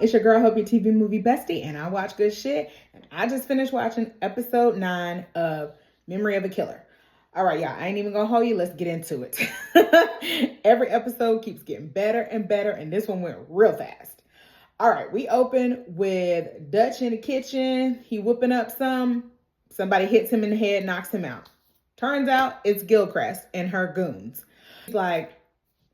It's your girl, Hope Your TV Movie Bestie, and I watch good shit. And I just finished watching episode 9 of Memory of a Killer. All right, y'all, I ain't even gonna hold you. Let's get into it. Every episode keeps getting better and better, and this one went real fast. All right, we open with Dutch in the kitchen. He whooping up somebody hits him in the head, knocks him out. Turns out it's Gilchrist and her goons. It's like,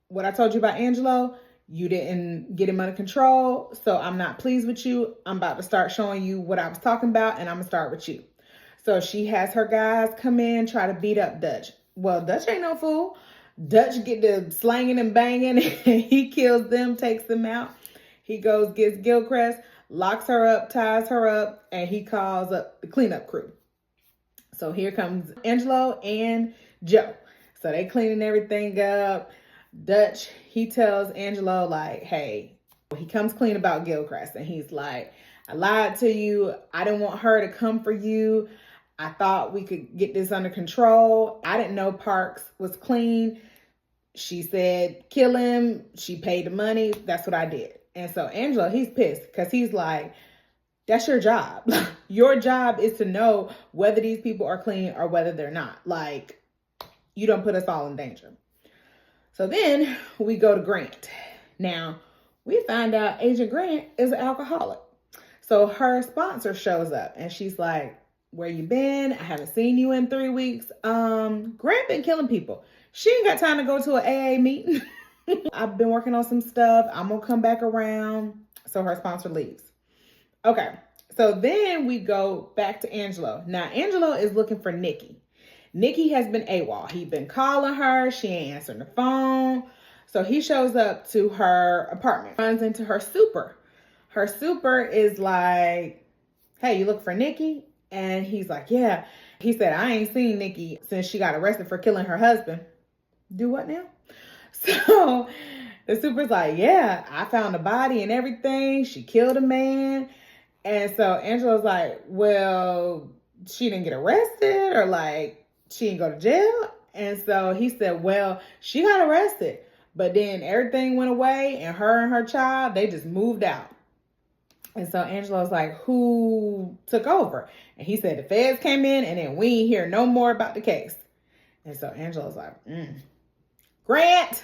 what I told you about Angelo, you didn't get him under control, so I'm not pleased with you. I'm about to start showing you what I was talking about, and I'm going to start with you. So she has her guys come in, try to beat up Dutch. Well, Dutch ain't no fool. Dutch get to slanging and banging, and he kills them, takes them out. He goes, gets Gilchrist, locks her up, ties her up, and he calls up the cleanup crew. So here comes Angelo and Joe. So they cleaning everything up. Dutch, he tells Angelo, like, hey, he comes clean about Gilchrist. And he's like, I lied to you. I didn't want her to come for you. I thought we could get this under control. I didn't know Parks was clean. She said, kill him. She paid the money. That's what I did. And so Angelo, he's pissed because he's like, that's your job. Your job is to know whether these people are clean or whether they're not. Like, you don't put us all in danger. So then we go to Grant. Now, we find out Agent Grant is an alcoholic. So her sponsor shows up and she's like, where you been? I haven't seen you in 3 weeks. Grant been killing people. She ain't got time to go to an AA meeting. I've been working on some stuff. I'm going to come back around. So her sponsor leaves. Okay. So then we go back to Angelo. Now, Angelo is looking for Nikki. Nikki has been AWOL. He's been calling her. She ain't answering the phone. So he shows up to her apartment, runs into her super. Her super is like, hey, you look for Nikki? And he's like, yeah. He said, I ain't seen Nikki since she got arrested for killing her husband. Do what now? So the super's like, yeah, I found a body and everything. She killed a man. And so Angelo's like, well, she didn't get arrested or like, she didn't go to jail. And so he said, well, she got arrested, but then everything went away and her child, they just moved out. And so Angelo's like, who took over? And he said, the feds came in and then we ain't hear no more about the case. And so Angelo's like, Grant.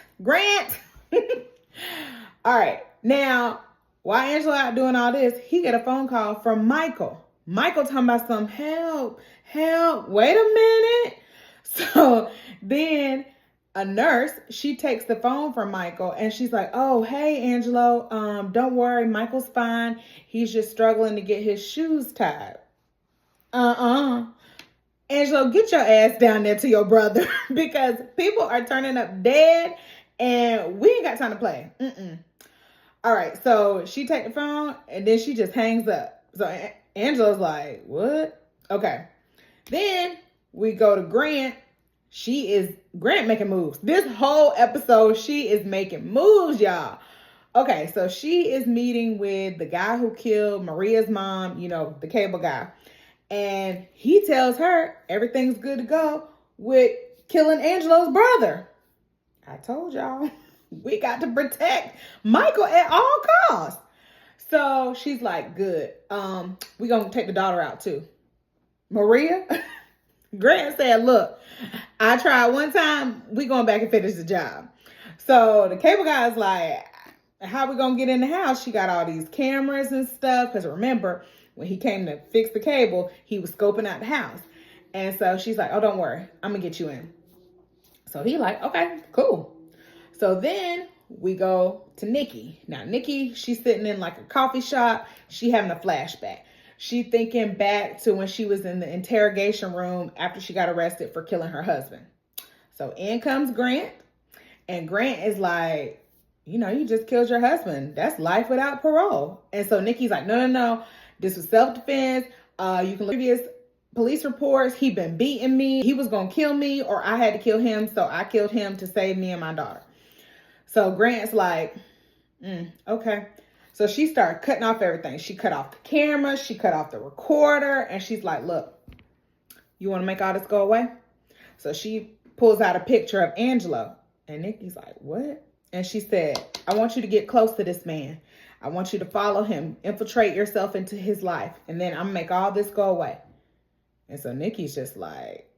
All right. Now, while Angelo out doing all this, he get a phone call from Michael. Michael talking about some help. Wait a minute. So then a nurse, she takes the phone from Michael and she's like, oh, hey, Angelo, don't worry. Michael's fine. He's just struggling to get his shoes tied. Angelo, get your ass down there to your brother because people are turning up dead and we ain't got time to play. All right. So she take the phone and then she just hangs up. So Angelo's like, what? Okay. Then we go to Grant. Grant making moves. This whole episode, she is making moves, y'all. Okay, so she is meeting with the guy who killed Maria's mom, you know, the cable guy. And he tells her everything's good to go with killing Angelo's brother. I told y'all, we got to protect Michael at all costs. So she's like, good. We gonna take the daughter out too. Maria? Grant said, look, I tried one time. We going back and finish the job. So the cable guy's like, how we going to get in the house? She got all these cameras and stuff. Because remember, when he came to fix the cable, he was scoping out the house. And so she's like, oh, don't worry. I'm going to get you in. So he like, okay, cool. So then we go to Nikki. Now, Nikki, she's sitting in like a coffee shop. She having a flashback. She thinking back to when she was in the interrogation room after she got arrested for killing her husband. So in comes Grant. And Grant is like, you know, you just killed your husband. That's life without parole. And so Nikki's like, no. This was self-defense. You can look at previous police reports. He been beating me. He was going to kill me or I had to kill him. So I killed him to save me and my daughter. So Grant's like, okay. So she started cutting off everything. She cut off the camera. She cut off the recorder. And she's like, look, you want to make all this go away? So she pulls out a picture of Angelo. And Nikki's like, what? And she said, I want you to get close to this man. I want you to follow him, infiltrate yourself into his life, and then I'm gonna make all this go away. And so Nikki's just like,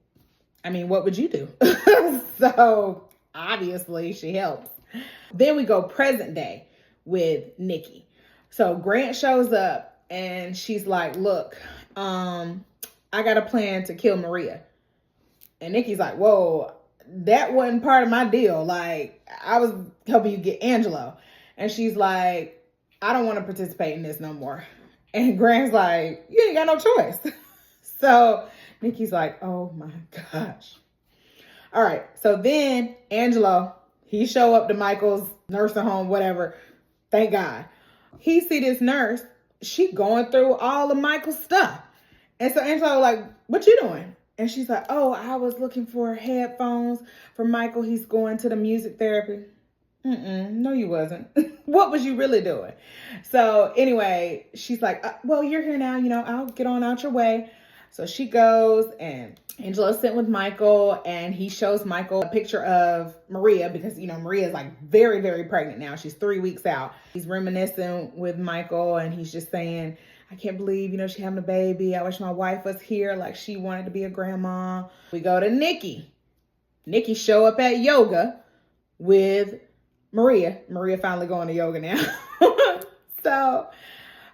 I mean, what would you do? So obviously she helps. Then we go present day with Nikki. So Grant shows up and she's like, look, I got a plan to kill Maria. And Nikki's like, whoa, that wasn't part of my deal. Like, I was helping you get Angelo. And she's like, I don't want to participate in this no more. And Grant's like, you ain't got no choice. So Nikki's like, oh my gosh. All right. So then Angelo, he show up to Michael's nursing home, whatever. Thank God. He see this nurse. She going through all of Michael's stuff. And so Angelo like, what you doing? And she's like, oh, I was looking for headphones for Michael. He's going to the music therapy. No, you wasn't. What was you really doing? So anyway, she's like, well, you're here now. I'll get on out your way. So she goes and Angelo's sitting with Michael and he shows Michael a picture of Maria because, Maria's like very, very pregnant now. She's 3 weeks out. He's reminiscing with Michael and he's just saying, I can't believe, she's having a baby. I wish my wife was here. Like she wanted to be a grandma. We go to Nikki. Nikki show up at yoga with Maria. Maria finally going to yoga now. So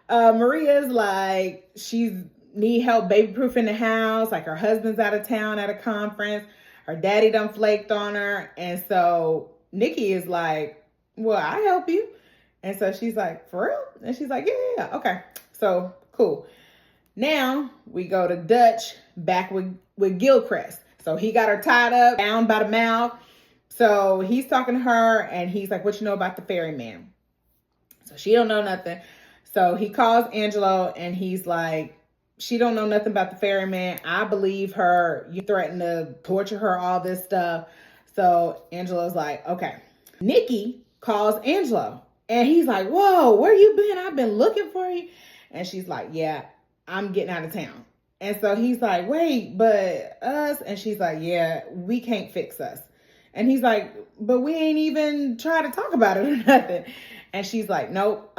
Maria's like, she's need help baby-proofing the house. Like her husband's out of town at a conference. Her daddy done flaked on her. And so Nikki is like, well, I help you. And so she's like, for real? And she's like, yeah. Okay. So cool. Now we go to Dutch back with Gilchrist. So he got her tied up, down by the mouth. So he's talking to her and he's like, what you know about the ferryman? So she don't know nothing. So he calls Angelo and he's like, she don't know nothing about the ferryman. I believe her. You threatened to torture her, all this stuff. So Angelo's like, okay. Nikki calls Angelo and he's like, whoa, where you been? I've been looking for you. And she's like, yeah, I'm getting out of town. And so he's like, wait, but us? And she's like, yeah, we can't fix us. And he's like, but we ain't even try to talk about it or nothing. And she's like, nope.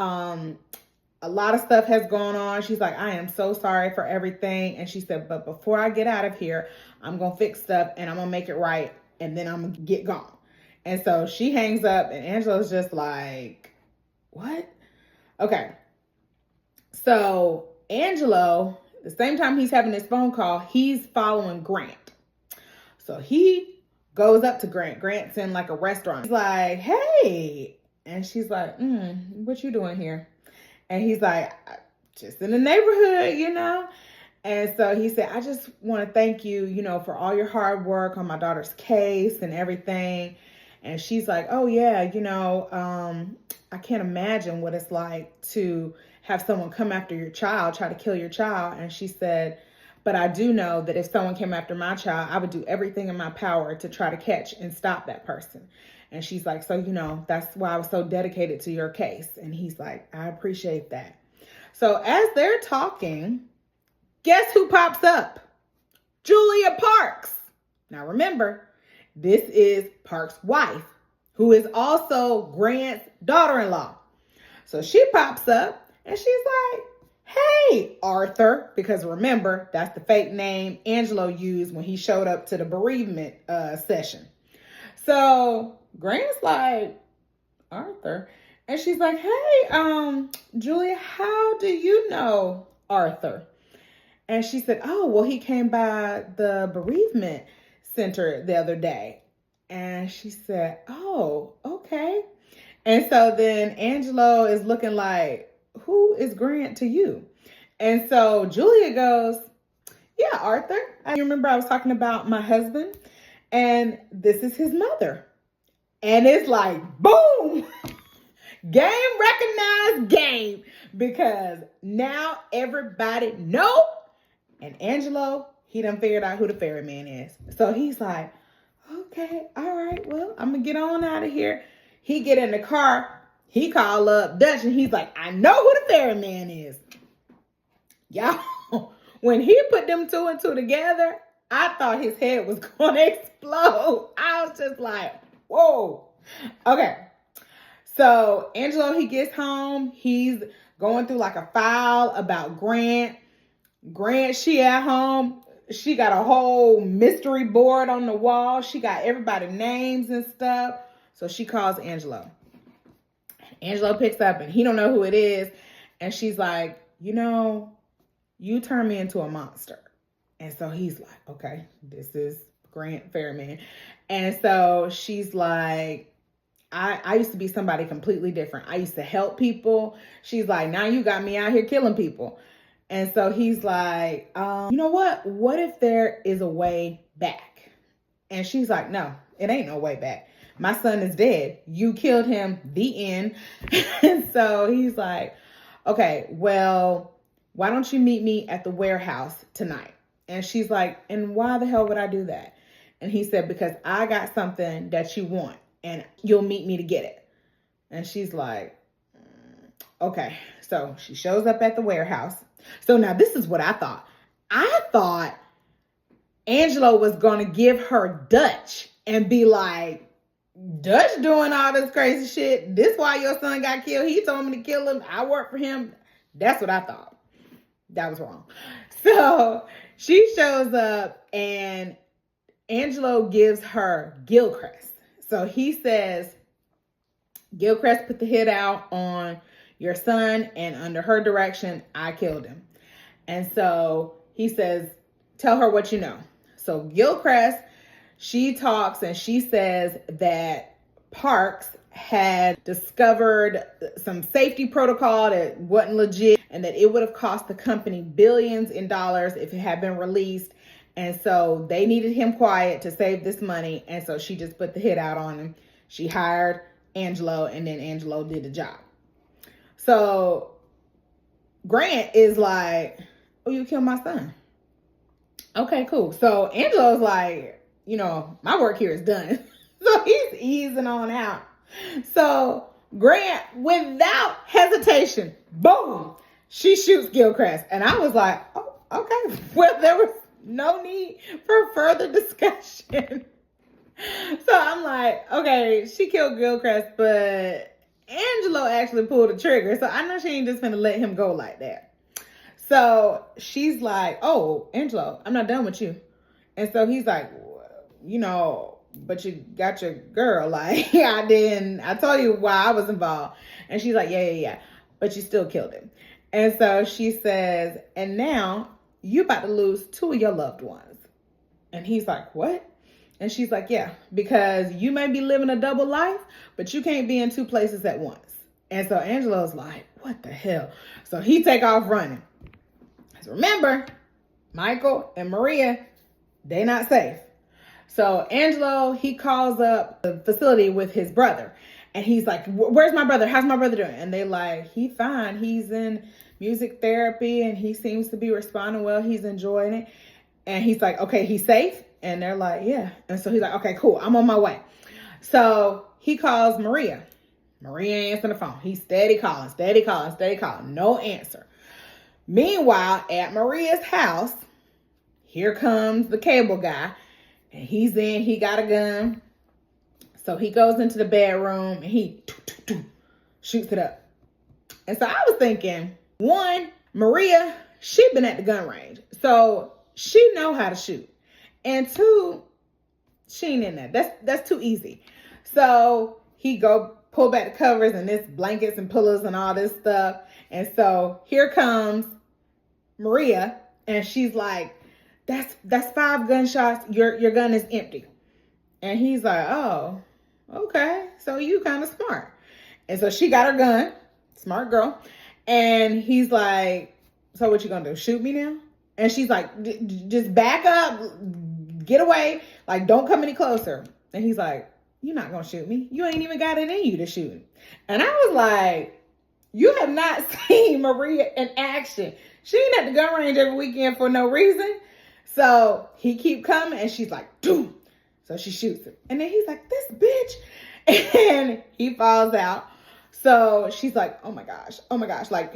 A lot of stuff has gone on. She's like, I am so sorry for everything. And she said, but before I get out of here, I'm going to fix stuff and I'm going to make it right. And then I'm going to get gone. And so she hangs up and Angelo's just like, what? Okay. So Angelo, the same time he's having this phone call, he's following Grant. So he goes up to Grant. Grant's in like a restaurant. He's like, hey. And she's like, what you doing here? And he's like, just in the neighborhood, And so he said, I just want to thank you, for all your hard work on my daughter's case and everything. And she's like, oh yeah, I can't imagine what it's like to have someone come after your child, try to kill your child. And she said, but I do know that if someone came after my child, I would do everything in my power to try to catch and stop that person. And she's like, so, that's why I was so dedicated to your case. And he's like, I appreciate that. So as they're talking, guess who pops up? Julia Parks. Now remember, this is Parks' wife, who is also Grant's daughter-in-law. So she pops up and she's like, hey, Arthur, because remember, that's the fake name Angelo used when he showed up to the bereavement session. So Grant's like, Arthur. And she's like, hey, Julia, how do you know Arthur? And she said, oh, well, he came by the bereavement center the other day. And she said, oh, okay. And so then Angelo is looking like, who is Grant to you? And so Julia goes, yeah, Arthur. You remember I was talking about my husband? And this is his mother. And it's like, boom, game recognized game, because now everybody know. And Angelo, he done figured out who the ferryman is. So he's like, okay, all right, well, I'm going to get on out of here. He get in the car. He call up Dutch and he's like, I know who the ferryman is. Y'all, when he put them two and two together, I thought his head was going to explode. I was just like, whoa. Okay. So Angelo, he gets home. He's going through like a file about Grant. Grant, she at home. She got a whole mystery board on the wall. She got everybody's names and stuff. So she calls Angelo. Angelo picks up and he don't know who it is. And she's like, you turned me into a monster. And so he's like, okay, this is Grant Fairman. And so she's like, I used to be somebody completely different. I used to help people. She's like, now you got me out here killing people. And so he's like, you know what? What if there is a way back? And she's like, no, it ain't no way back. My son is dead. You killed him. The end. And so he's like, okay, well, why don't you meet me at the warehouse tonight? And she's like, and why the hell would I do that? And he said, because I got something that you want and you'll meet me to get it. And she's like, okay. So she shows up at the warehouse. So now this is what I thought. I thought Angelo was going to give her Dutch and be like, Dutch doing all this crazy shit. This why your son got killed. He told me to kill him. I work for him. That's what I thought. That was wrong. So she shows up and Angelo gives her Gilchrist. So he says, Gilchrist put the hit out on your son, and under her direction, I killed him. And so he says, tell her what you know. So Gilchrist, she talks and she says that Parks had discovered some safety protocol that wasn't legit and that it would have cost the company billions in dollars if it had been released. And so they needed him quiet to save this money. And so she just put the hit out on him. She hired Angelo and then Angelo did the job. So Grant is like, oh, you killed my son. Okay, cool. So Angelo's like, my work here is done. So he's easing on out. So Grant, without hesitation, boom, she shoots Gilchrist. And I was like, oh, okay. Well, there was no need for further discussion. So I'm like, okay, she killed Gilchrist, but Angelo actually pulled the trigger. So I know she ain't just gonna let him go like that. So she's like, oh, Angelo, I'm not done with you. And so he's like, but you got your girl. Like, I told you why I was involved. And she's like, yeah. But you still killed him. And so she says, and now you about to lose 2 of your loved ones. And he's like, what? And she's like, yeah, because you may be living a double life, but you can't be in 2 places at once. And so Angelo's like, what the hell? So he take off running. So remember, Michael and Maria, they not safe. So Angelo, he calls up the facility with his brother. And he's like, where's my brother? How's my brother doing? And they like, he fine. He's in music therapy and he seems to be responding well. He's enjoying it. And he's like, okay, he's safe. And they're like, yeah. And so he's like, okay, cool. I'm on my way. So he calls Maria. Maria answering the phone. He's steady calling. No answer. Meanwhile, at Maria's house, here comes the cable guy. And he's in. He got a gun. So he goes into the bedroom and he shoots it up. And so I was thinking, one, Maria, she been at the gun range. So she know how to shoot. And 2, she ain't in there. That's too easy. So he go pull back the covers and this blankets and pillows and all this stuff. And so here comes Maria and she's like, that's 5 gunshots. Your gun is empty. And he's like, oh, okay. So you kind of smart. And so she got her gun. Smart girl. And he's like, so what you gonna do? Shoot me now? And she's like, just back up. Get away. Like, don't come any closer. And he's like, you're not going to shoot me. You ain't even got it in you to shoot. And I was like, you have not seen Maria in action. She ain't at the gun range every weekend for no reason. So he keep coming and she's like, doom. So she shoots him. And then he's like, this bitch. And he falls out. So she's like, oh my gosh. Like,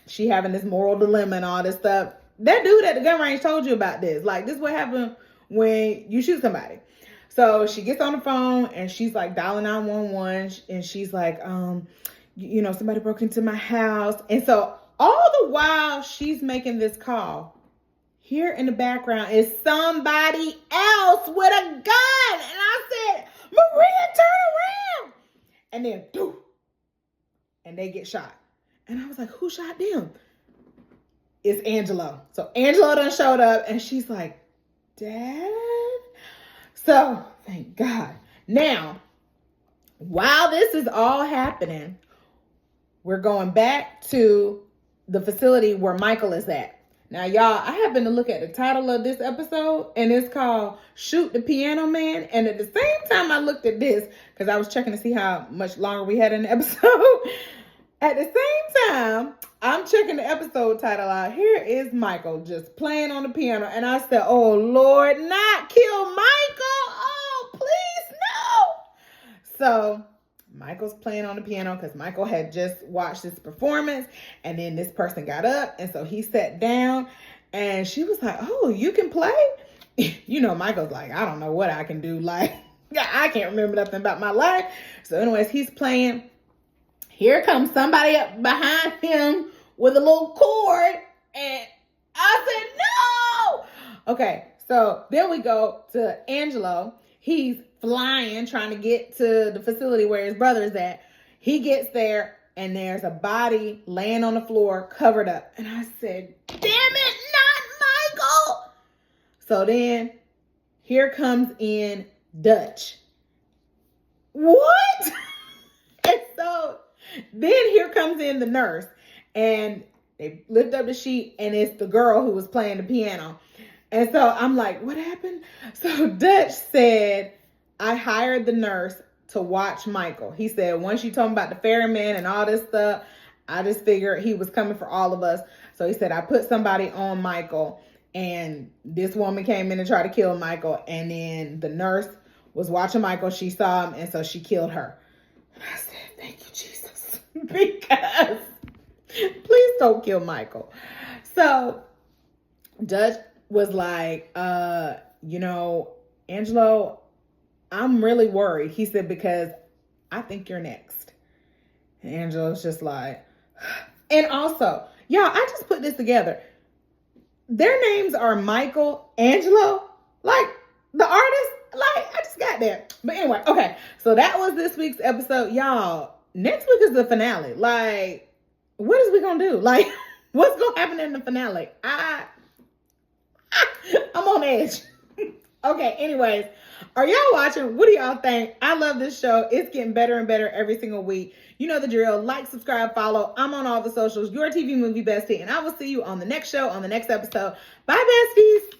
she having this moral dilemma and all this stuff. That dude at the gun range told you about this. Like, this is what happened when you shoot somebody. So she gets on the phone and she's like dialing 911 and she's like, somebody broke into my house. And so all the while she's making this call, here in the background is somebody else with a gun. And I said, Maria, turn around. And then, doof, and they get shot. And I was like, who shot them? It's Angelo. So Angelo done showed up and she's like, Dad? So thank God. Now, while this is all happening, we're going back to the facility where Michael is at. Now, y'all, I happened to look at the title of this episode, and it's called Shoot the Piano Man. And at the same time I looked at this, because I was checking to see how much longer we had in the episode. At the same time, I'm checking the episode title out. Here is Michael just playing on the piano. And I said, oh, Lord, not kill Michael. Oh, please, no. So Michael's playing on the piano because Michael had just watched this performance. And then this person got up. And so he sat down. And she was like, oh, you can play? Michael's like, I don't know what I can do. Like, I can't remember nothing about my life. So anyways, he's playing. Here comes somebody up behind him with a little cord. And I said, no. Okay, so then we go to Angelo. He's flying, trying to get to the facility where his brother is at. He gets there, and there's a body laying on the floor, covered up. And I said, damn it, not Michael. So then, here comes in Dutch. What? And so then here comes in the nurse, and they lift up the sheet, and it's the girl who was playing the piano. And so I'm like, what happened? So Dutch said, I hired the nurse to watch Michael. He said, once you told me about the ferryman and all this stuff, I just figured he was coming for all of us. So he said, I put somebody on Michael, and this woman came in and tried to kill Michael. And then the nurse was watching Michael. She saw him, and so she killed her. And I said, thank you, Jesus. Because please don't kill Michael. So Dutch was like, Angelo, I'm really worried. He said, because I think you're next. And Angelo's just like, and also, y'all, I just put this together. Their names are Michael, Angelo, like the artist, like I just got there. But anyway, okay. So that was this week's episode. Y'all, next week is the finale. Like, what is we gonna do? Like, what's gonna happen in the finale? I'm on edge. Okay, anyways, are y'all watching? What do y'all think? I love this show. It's getting better and better every single week. You know the drill. Like, subscribe, follow. I'm on all the socials. Your TV Movie Bestie. And I will see you on the next show, on the next episode. Bye, besties.